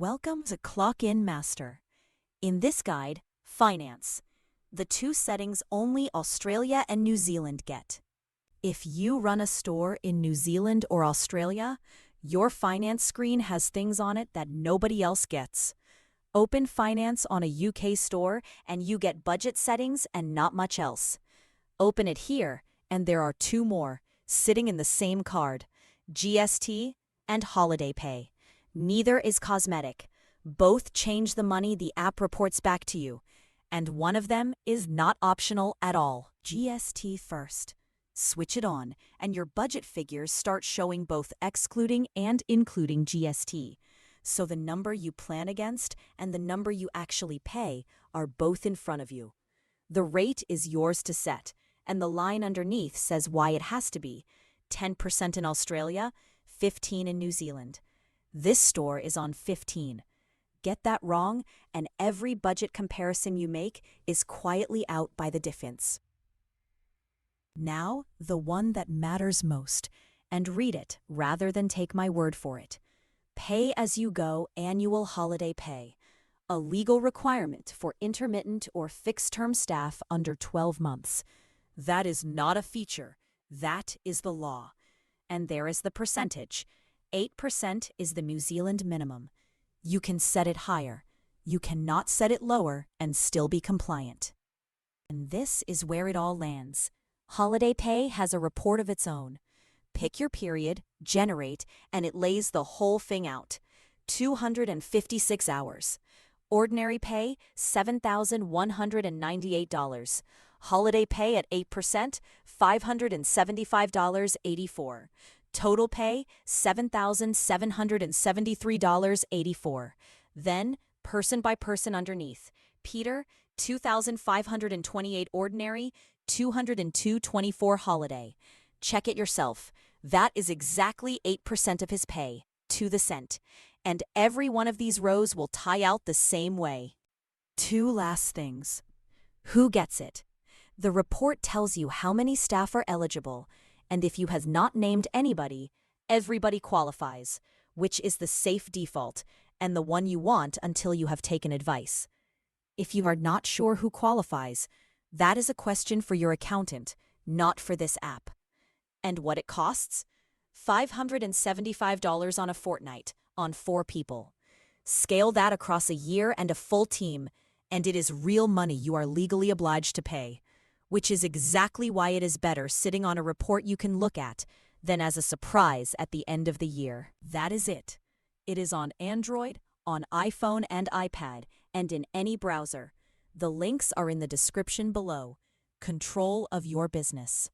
Welcome to ClockInMaster. In this guide, finance, the two settings only Australia and New Zealand get. If you run a store in New Zealand or Australia, your finance screen has things on it that nobody else gets. Open finance on a UK store and you get budget settings and not much else. Open it here and there are two more, sitting in the same card, GST and holiday pay. Neither is cosmetic. Both change the money the app reports back to you. And one of them is not optional at all. GST first. Switch it on, and your budget figures start showing both excluding and including GST. So the number you plan against and the number you actually pay are both in front of you. The rate is yours to set, and the line underneath says why it has to be. 10% in Australia, 15% in New Zealand. This store is on 15. Get that wrong, and every budget comparison you make is quietly out by the difference. Now, the one that matters most, and read it rather than take my word for it. Pay-as-you-go annual holiday pay, a legal requirement for intermittent or fixed-term staff under 12 months. That is not a feature. That is the law. And there is the percentage. 8% is the New Zealand minimum. You can set it higher. You cannot set it lower and still be compliant. And this is where it all lands. Holiday pay has a report of its own. Pick your period, generate, and it lays the whole thing out. 256 hours. Ordinary pay, $7,198. Holiday pay at 8%, $575.84. Total pay, $7,773.84. Then, person by person underneath. Peter, $2,528 ordinary, $202.24 holiday. Check it yourself. That is exactly 8% of his pay, to the cent. And every one of these rows will tie out the same way. Two last things. Who gets it? The report tells you how many staff are eligible, and if you have not named anybody, everybody qualifies, which is the safe default and the one you want until you have taken advice. If you are not sure who qualifies, that is a question for your accountant, not for this app. And what it costs? $575 on a fortnight, on 4 people. Scale that across a year and a full team, and it is real money you are legally obliged to pay, which is exactly why it is better sitting on a report you can look at than as a surprise at the end of the year. That is it. It is on Android, on iPhone and iPad, and in any browser. The links are in the description below. Control of your business.